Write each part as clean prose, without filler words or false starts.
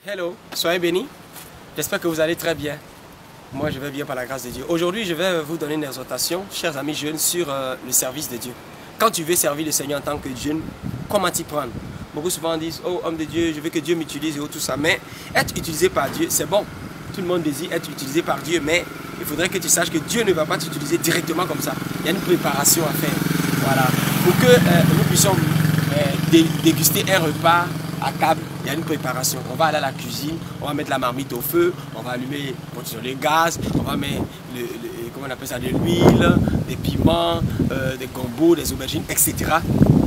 Hello, soyez bénis. J'espère que vous allez très bien. Moi, je vais bien par la grâce de Dieu. Aujourd'hui, je vais vous donner une exhortation, chers amis jeunes, sur le service de Dieu. Quand tu veux servir le Seigneur en tant que jeune, comment t'y prendre? Beaucoup souvent disent, oh homme de Dieu, je veux que Dieu m'utilise et tout ça. Mais être utilisé par Dieu, c'est bon. Tout le monde désire être utilisé par Dieu, mais il faudrait que tu saches que Dieu ne va pas t'utiliser directement comme ça. Il y a une préparation à faire. Voilà. Pour que nous puissions déguster un repas à table, il y a une préparation. On va aller à la cuisine, on va mettre la marmite au feu, on va allumer le gaz, on va mettre comment on appelle ça, de l'huile, des piments, des gombos, des aubergines, etc.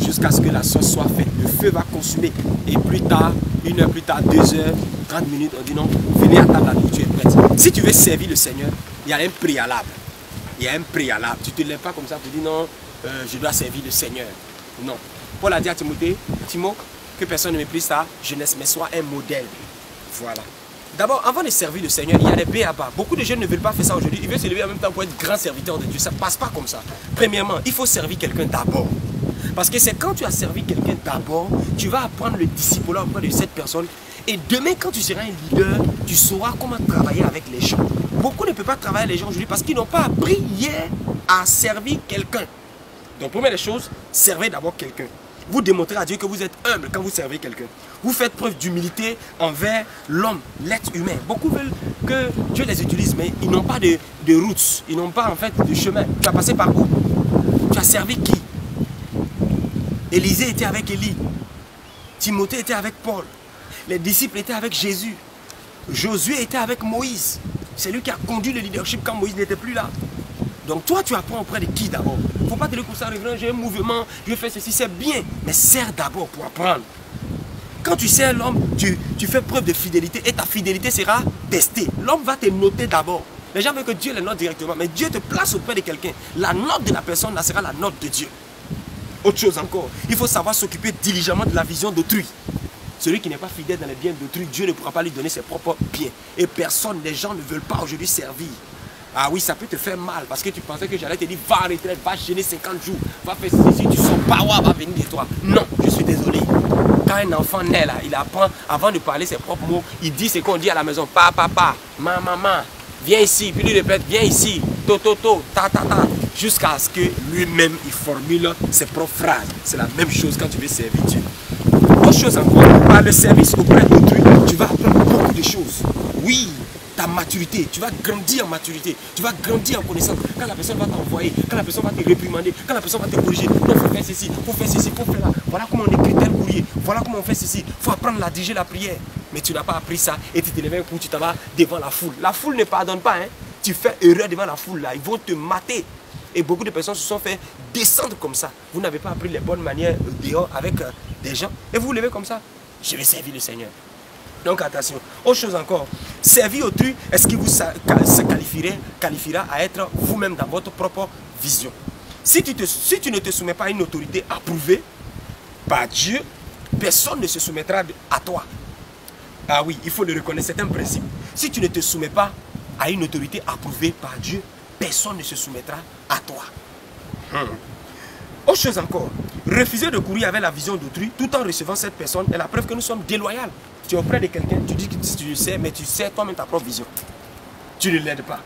jusqu'à ce que la sauce soit faite. Le feu va consumer. Et plus tard, 1 heure plus tard, 2 heures, 30 minutes, on dit non, venez à table, la nourriture est prête. Si tu veux servir le Seigneur, il y a un préalable. Il y a un préalable. Tu ne te lèves pas comme ça pour dire non, je dois servir le Seigneur. Non. Paul a dit à Timothée, que personne ne méprise ta jeunesse, mais soit un modèle. Voilà. D'abord, avant de servir le Seigneur, il y a des b.a.-ba. Beaucoup de jeunes ne veulent pas faire ça aujourd'hui. Ils veulent se lever en même temps pour être grand serviteur de Dieu. Ça ne passe pas comme ça. Premièrement, il faut servir quelqu'un d'abord. Parce que c'est quand tu as servi quelqu'un d'abord, tu vas apprendre le disciple auprès de cette personne. Et demain, quand tu seras un leader, tu sauras comment travailler avec les gens. Beaucoup ne peuvent pas travailler avec les gens aujourd'hui parce qu'ils n'ont pas appris hier à servir quelqu'un. Donc, première des choses, servez d'abord quelqu'un. Vous démontrez à Dieu que vous êtes humble quand vous servez quelqu'un. Vous faites preuve d'humilité envers l'homme, l'être humain. Beaucoup veulent que Dieu les utilise, mais ils n'ont pas de routes. Ils n'ont pas en fait de chemin. Tu as passé par où? Tu as servi qui? Élisée était avec Élie. Timothée était avec Paul. Les disciples étaient avec Jésus. Josué était avec Moïse. C'est lui qui a conduit le leadership quand Moïse n'était plus là. Donc toi, tu apprends auprès de qui d'abord? Il ne faut pas te dire comme ça, j'ai un mouvement, je fais ceci, c'est bien. Mais sers d'abord pour apprendre. Quand tu sers l'homme, tu fais preuve de fidélité et ta fidélité sera testée. L'homme va te noter d'abord. Les gens veulent que Dieu les note directement, mais Dieu te place auprès de quelqu'un. La note de la personne, là, sera la note de Dieu. Autre chose encore, il faut savoir s'occuper diligemment de la vision d'autrui. Celui qui n'est pas fidèle dans les biens d'autrui, Dieu ne pourra pas lui donner ses propres biens. Et personne, les gens ne veulent pas aujourd'hui servir. Ah oui, ça peut te faire mal parce que tu pensais que j'allais te dire va en retraite, va gêner 50 jours, va faire ceci, tu sens power va venir de toi. Non, je suis désolé. Quand un enfant naît là, il apprend, avant de parler ses propres mots, il dit ce qu'on dit à la maison. Papa, maman, viens ici, puis lui répète, viens ici, to, ta, jusqu'à ce que lui-même il formule ses propres phrases. C'est la même chose quand tu veux servir Dieu. Autre chose encore, par le service auprès d'autrui, tu vas apprendre beaucoup de choses. Oui. Ta maturité, tu vas grandir en maturité, tu vas grandir en connaissance. Quand la personne va t'envoyer, quand la personne va te réprimander, quand la personne va te corriger, non, il faut faire ceci, il faut faire ceci, il faut faire là. Voilà comment on écrit tel courrier, voilà comment on fait ceci. Il faut apprendre à diriger la prière. Mais tu n'as pas appris ça et tu te lèves un coup, tu t'en vas devant la foule. La foule ne pardonne pas, hein. Tu fais erreur devant la foule là, ils vont te mater. Et beaucoup de personnes se sont fait descendre comme ça. Vous n'avez pas appris les bonnes manières dehors avec des gens et vous vous levez comme ça. Je vais servir le Seigneur. Donc attention, autre chose encore, servir autrui, est-ce qu'il se qualifiera à être vous-même dans votre propre vision? Si tu ne te soumets pas à une autorité approuvée par Dieu, personne ne se soumettra à toi. Ah oui, il faut le reconnaître, c'est un principe. Si tu ne te soumets pas à une autorité approuvée par Dieu, personne ne se soumettra à toi. Autre chose encore, refuser de courir avec la vision d'autrui tout en recevant cette personne est la preuve que nous sommes déloyaux. Tu es auprès de quelqu'un, tu dis que tu le sais, mais tu sais toi-même ta propre vision. Tu ne l'aides pas.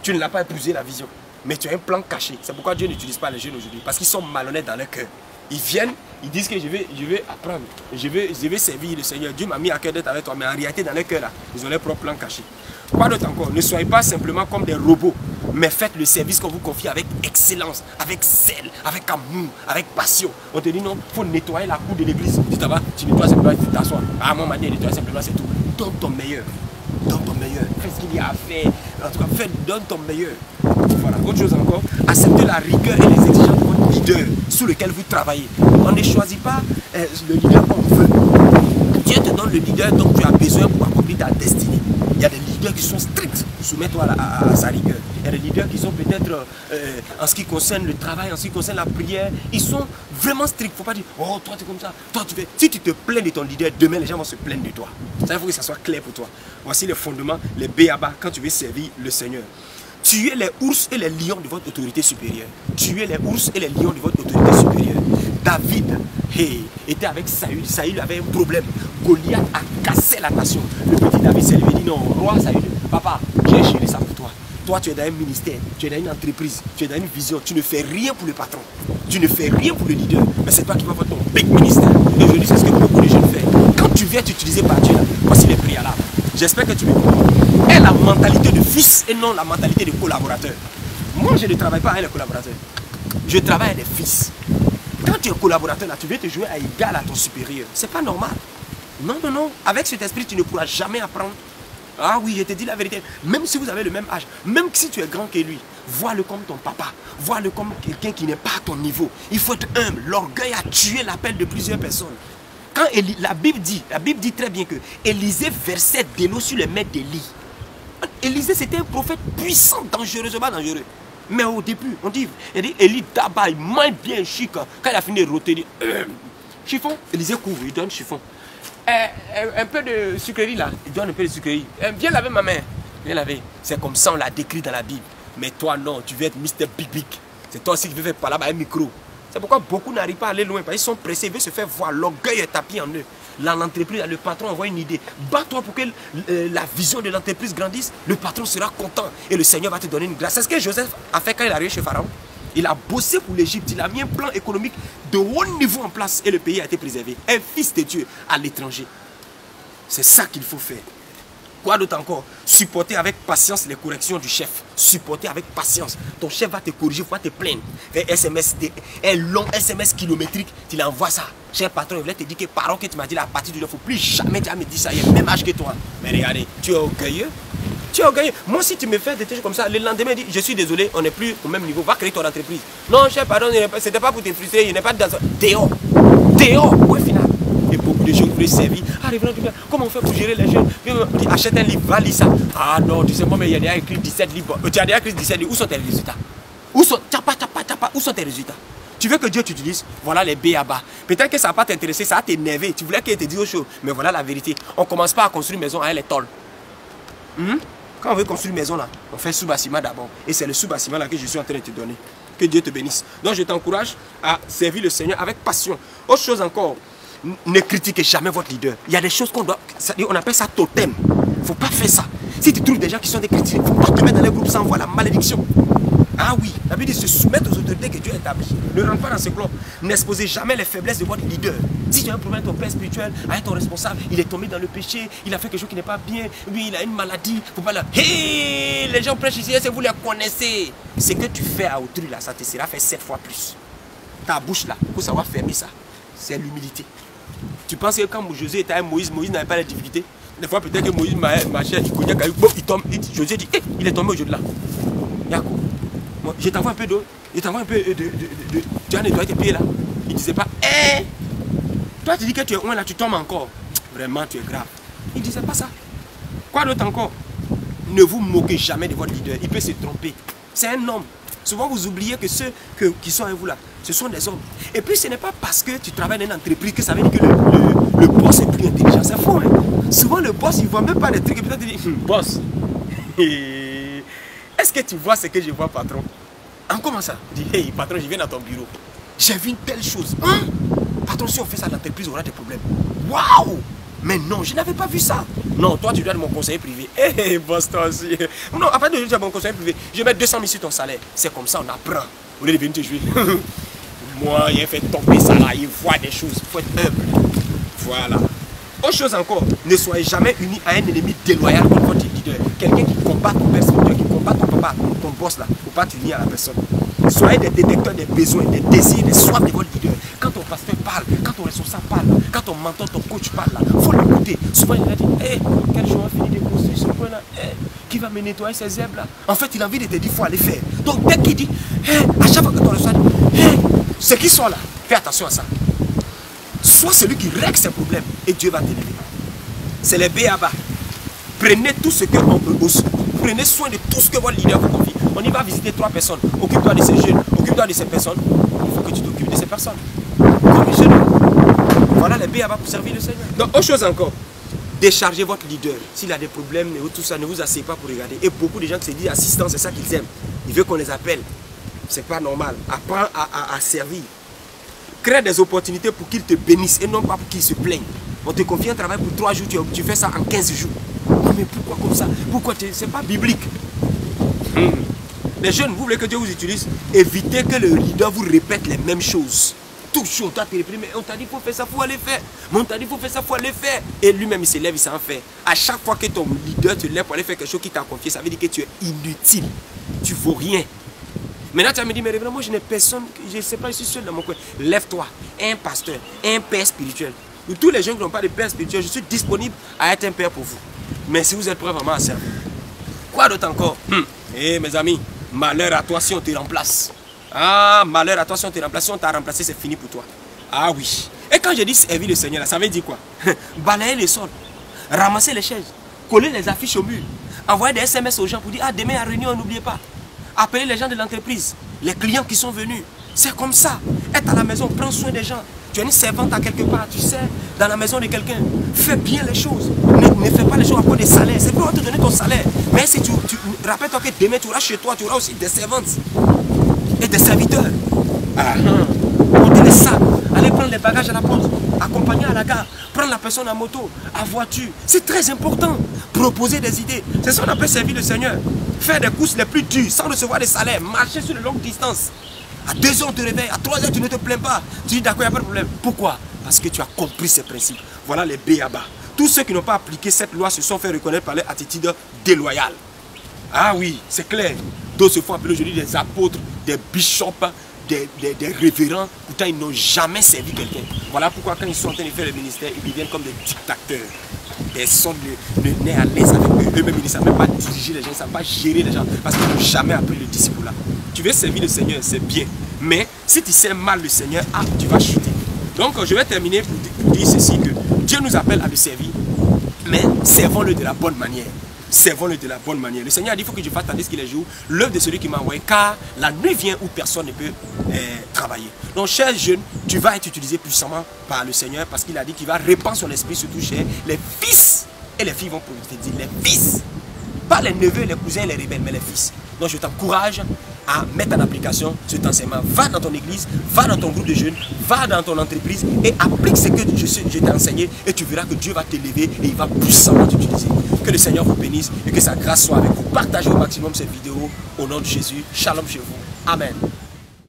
Tu ne l'as pas épousé la vision. Mais tu as un plan caché. C'est pourquoi Dieu n'utilise pas les jeunes aujourd'hui. Parce qu'ils sont malhonnêtes dans leur cœur. Ils viennent, ils disent que je vais apprendre. Je vais servir le Seigneur. Dieu m'a mis à cœur d'être avec toi. Mais en réalité, dans leur cœur, là, ils ont leur propre plan caché. Quoi d'autre encore? Ne soyez pas simplement comme des robots. Mais faites le service qu'on vous confie avec excellence, avec zèle, avec amour, avec passion. On te dit non, il faut nettoyer la cour de l'église. Tu nettoies simplement, tu t'assois. Ah, mon mari, nettoie simplement, c'est tout. Donne ton meilleur. Donne ton meilleur. Fais ce qu'il y a à faire. En tout cas, donne ton meilleur. Voilà. Autre chose encore, acceptez la rigueur et les exigences de votre leader sous lequel vous travaillez. On ne choisit pas le leader qu'on veut. Dieu te donne le leader dont tu as besoin pour accomplir ta destinée. Il y a des leaders qui sont stricts, soumets-toi à sa rigueur. Il y a des leaders qui sont peut-être, en ce qui concerne le travail, en ce qui concerne la prière, ils sont vraiment stricts. Il ne faut pas dire, oh toi tu es comme ça, toi tu fais. Si tu te plains de ton leader, demain les gens vont se plaindre de toi. Ça, il faut que ça soit clair pour toi. Voici les fondements, les b.a.-ba quand tu veux servir le Seigneur. Tuez les ours et les lions de votre autorité supérieure. Tuez les ours et les lions de votre autorité supérieure. David et était avec Saül. Saül avait un problème. Goliath a cassé la nation. Le petit David s'est levé et dit non, roi Saül, papa, j'ai géré ça pour toi. Toi, tu es dans un ministère, tu es dans une entreprise, tu es dans une vision, tu ne fais rien pour le patron. Tu ne fais rien pour le leader. Mais c'est toi qui vas faire ton big ministère. Et aujourd'hui, c'est ce que beaucoup de jeunes font. Quand tu viens t'utiliser par Dieu, là, voici les préalables. J'espère que tu me comprends. Et la mentalité de fils et non la mentalité de collaborateur. Moi, je ne travaille pas avec les collaborateurs. Je travaille avec les fils. Quand tu es collaborateur, là, tu veux te jouer à égal à ton supérieur. C'est pas normal. Non, non, non. Avec cet esprit, tu ne pourras jamais apprendre. Ah oui, je te dis la vérité. Même si vous avez le même âge, même si tu es grand que lui, vois-le comme ton papa. Vois-le comme quelqu'un qui n'est pas à ton niveau. Il faut être humble. L'orgueil a tué l'appel de plusieurs personnes. Quand la Bible dit très bien que Élisée versait de l'eau sur les maîtres d'Élie. Élisée, c'était un prophète puissant, dangereusement dangereux. Mais au début, on dit, Élie d'abord, il mange bien chic. Quand il a fini de rôter, il dit, chiffon. Élisée couvre, il donne chiffon. Un peu de sucrerie là, il donne un peu de sucrerie. Viens laver ma main. Viens laver. C'est comme ça, on l'a décrit dans la Bible. Mais toi, non, tu veux être Mr. Big Big. C'est toi aussi qui veux faire parler avec un micro. C'est pourquoi beaucoup n'arrivent pas à aller loin. Parce qu'ils sont pressés, ils veulent se faire voir. L'orgueil est tapis en eux. Dans l'entreprise, le patron envoie une idée. Bats-toi pour que la vision de l'entreprise grandisse. Le patron sera content et le Seigneur va te donner une grâce. C'est ce que Joseph a fait quand il est arrivé chez Pharaon. Il a bossé pour l'Égypte. Il a mis un plan économique de haut niveau en place et le pays a été préservé. Un fils de Dieu à l'étranger. C'est ça qu'il faut faire. Quoi d'autre encore? Supporter avec patience les corrections du chef. Supporter avec patience. Ton chef va te corriger, va te plaindre. Un long SMS kilométrique, tu l'envoies ça. Cher patron, il voulait te dire que parole que tu m'as dit là, à partir de là, il ne faut plus jamais me dire ça. Il a le même âge que toi. Mais regardez, tu es orgueilleux. Tu es orgueilleux. Moi, si tu me fais des trucs comme ça, le lendemain, je dis, je suis désolé, on n'est plus au même niveau. Va créer ton entreprise. Non, cher patron, ce n'était pas pour te frustrer, il n'est pas dans ça. Dehors. Dehors. Au final. Et beaucoup de gens qui veulent servir. Comment on fait pour gérer les jeunes? Achète un livre, va lire ça. Ah non, tu sais, moi, mais il y a déjà écrit 17 livres. Tu as déjà écrit 17 livres. Où sont tes résultats? Où sont tes résultats? Tu veux que Dieu t'utilise? Voilà les B.A.B.A. Peut-être que ça ne va pas t'intéresser, ça va t'énerver. Tu voulais qu'il te dise autre chose. Mais voilà la vérité. On ne commence pas à construire une maison avec les tôles. Quand on veut construire une maison là, on fait sous-bâtiment d'abord. Et c'est le sous-bâtiment là que je suis en train de te donner. Que Dieu te bénisse. Donc je t'encourage à servir le Seigneur avec passion. Autre chose encore. Ne critiquez jamais votre leader. Il y a des choses qu'on doit... On appelle ça totem. Il ne faut pas faire ça. Si tu trouves des gens qui sont des critiques, il ne faut pas te mettre dans les groupes sans voir la malédiction. Ah oui, la Bible dit se soumettre aux autorités que Dieu a établies. Ne rentre pas dans ce club. N'exposez jamais les faiblesses de votre leader. Si tu as un problème avec ton père spirituel, avec ton responsable, il est tombé dans le péché, il a fait quelque chose qui n'est pas bien, oui, il a une maladie, il ne faut pas le... Hé, les gens prêchent ici, vous les connaissez. Ce que tu fais à autrui là, ça te sera fait 7 fois plus. Ta bouche là, pour savoir fermer ça, c'est l'humilité. Tu penses que quand Josué était avec Moïse, Moïse n'avait pas les difficultés. Des fois, peut-être que Moïse marchait, il connaît, il tombe, Josué dit, hey, il est tombé aujourd'hui là. D'accord. Bon, je t'envoie un peu d'eau, je t'envoie un peu de... Tu as nettoyé tes pieds là. Il ne disait pas, hé, toi tu dis que tu es loin là, tu tombes encore. Vraiment, tu es grave. Il ne disait pas ça. Quoi d'autre encore? Ne vous moquez jamais de votre leader, il peut se tromper. C'est un homme. Souvent, vous oubliez que ceux qui sont avec vous là, ce sont des hommes. Et puis, ce n'est pas parce que tu travailles dans une entreprise que ça veut dire que le boss est plus intelligent. C'est faux. Hein? Souvent, le boss, il ne voit même pas des trucs. Et peut-être il dit, boss, est-ce que tu vois ce que je vois, patron? En comment ça? Il dit, hey, patron, je viens dans ton bureau. J'ai vu une telle chose. Hein? Patron, si on fait ça dans l'entreprise, on aura des problèmes. Waouh! Mais non, je n'avais pas vu ça. Non, toi, tu dois être mon conseiller privé. Hé, boss, toi aussi. Non, après de dire mon conseiller privé, je vais mettre 200 000 sur ton salaire. C'est comme ça, on apprend. Au lieu de venir te jouer. Moi, il a fait tomber ça là. Il voit des choses. Il faut être humble. Voilà. Autre chose encore, ne soyez jamais unis à un ennemi déloyal contre votre leader. Quelqu'un qui combat ton père, qui combat ton papa, ton boss là. Il ne faut pas t'unir à la personne. Soyez des détecteurs des besoins, des désirs, des soifs de votre leader. Quand ton pasteur parle, quand ton responsable parle, quand ton mentor, ton coach parle là, il faut l'écouter. Souvent il a dit, hé, quel jour on a fini de construire ce point là, qui va me nettoyer ces herbes là. En fait, il a envie de te dire, il faut aller faire. Donc dès qu'il dit, à chaque fois que ton responsable dit, ceux qui sont là, fais attention à ça. Sois celui qui règle ses problèmes et Dieu va t'élever. C'est les B.A.B.A. Prenez tout ce que prenez soin de tout ce que votre leader vous confie. On y va visiter 3 personnes. Occupe-toi de ces jeunes, occupe-toi de ces personnes. Il faut que tu t'occupes de ces personnes. Comme les jeunes. Voilà les B.A.B.A. pour servir le Seigneur. Donc, autre chose encore. Déchargez votre leader. S'il a des problèmes, tout ça, ne vous asseyez pas pour regarder. Et beaucoup de gens qui se disent assistants, c'est ça qu'ils aiment. Ils veulent qu'on les appelle. C'est pas normal. Apprends à servir. Crée des opportunités pour qu'ils te bénissent et non pas pour qu'ils se plaignent. On te confie un travail pour 3 jours, tu fais ça en 15 jours. Mais pourquoi comme ça? Pourquoi? C'est pas biblique. Les jeunes, vous voulez que Dieu vous utilise? Évitez que le leader vous répète les mêmes choses. Toujours, on t'a répété, mais on t'a dit qu'il faut faire ça, il faut aller faire. Mais on t'a dit qu'il faut faire ça, il faut aller faire. Et lui-même, il se lève, il s'en fait. À chaque fois que ton leader te lève pour aller faire quelque chose qui t'a confié, ça veut dire que tu es inutile. Tu ne vaux rien. Maintenant, tu vas me dire, mais révérend, moi je n'ai personne, je ne sais pas, je suis seul dans mon coin. Lève-toi, un pasteur, un père spirituel. Pour tous les gens qui n'ont pas de père spirituel, je suis disponible à être un père pour vous. Mais si vous êtes prêts vraiment à servir. Quoi d'autre encore? Eh mes amis, malheur à toi si on te remplace. Ah, malheur à toi si on te remplace. Si on t'a remplacé, c'est fini pour toi. Ah oui. Et quand je dis servir le Seigneur, ça veut dire quoi? Balayer les sols, ramasser les chaises, coller les affiches au mur, envoyer des SMS aux gens pour dire, ah, demain à réunion, n'oubliez pas. Appeler les gens de l'entreprise, les clients qui sont venus. C'est comme ça. Être à la maison, prends soin des gens. Tu es une servante à quelque part, tu sais, dans la maison de quelqu'un. Fais bien les choses. Ne fais pas les choses à cause des salaires. C'est pour te donner ton salaire. Mais si tu rappelle-toi que demain, tu auras chez toi, tu auras aussi des servantes et des serviteurs. Porter les sacs, aller prendre les bagages à la porte, accompagner à la gare, prendre la personne en moto, en voiture. C'est très important. Proposer des idées. C'est ça qu'on appelle servir le Seigneur. Faire des courses les plus dures sans recevoir des salaires. Marcher sur de longues distances. À 2 h, on te réveille. À 3 h, tu ne te plains pas. Tu dis d'accord, il n'y a pas de problème. Pourquoi? Parce que tu as compris ces principes. Voilà les B.A.B.A. Tous ceux qui n'ont pas appliqué cette loi se sont fait reconnaître par leur attitude déloyale. Ah oui, c'est clair. D'autres se font appeler aujourd'hui des apôtres, des bishops, des révérends. Pourtant, ils n'ont jamais servi quelqu'un. Voilà pourquoi quand ils sont en train de faire le ministère, ils deviennent comme des dictateurs. Personne ne naît à l'aise avec eux-mêmes. Ils ne savent même pas diriger les gens, ils ne savent pas gérer les gens. Parce qu'ils n'ont jamais appris le disciple-là. Tu veux servir le Seigneur, c'est bien. Mais si tu sers mal le Seigneur, tu vas chuter. Donc je vais terminer pour dire ceci, que Dieu nous appelle à le servir, mais servons-le de la bonne manière. Servons-le de la bonne manière. Le Seigneur a dit, il faut que je fasse attendre ce qu'il est jour, l'œuvre de celui qui m'a envoyé, car la nuit vient où personne ne peut travailler. Donc, chers jeunes, tu vas être utilisé puissamment par le Seigneur, parce qu'il a dit qu'il va répandre son esprit surtout chez les fils et les filles vont prophétiser. Les fils, pas les neveux, les cousins, les rebelles, mais les fils. Donc, je t'encourage à mettre en application cet enseignement. Va dans ton église, va dans ton groupe de jeunes, va dans ton entreprise et applique ce que je t'ai enseigné et tu verras que Dieu va t'élever et il va puissamment t'utiliser. Que le Seigneur vous bénisse et que sa grâce soit avec vous. Partagez au maximum cette vidéo au nom de Jésus. Shalom chez vous. Amen.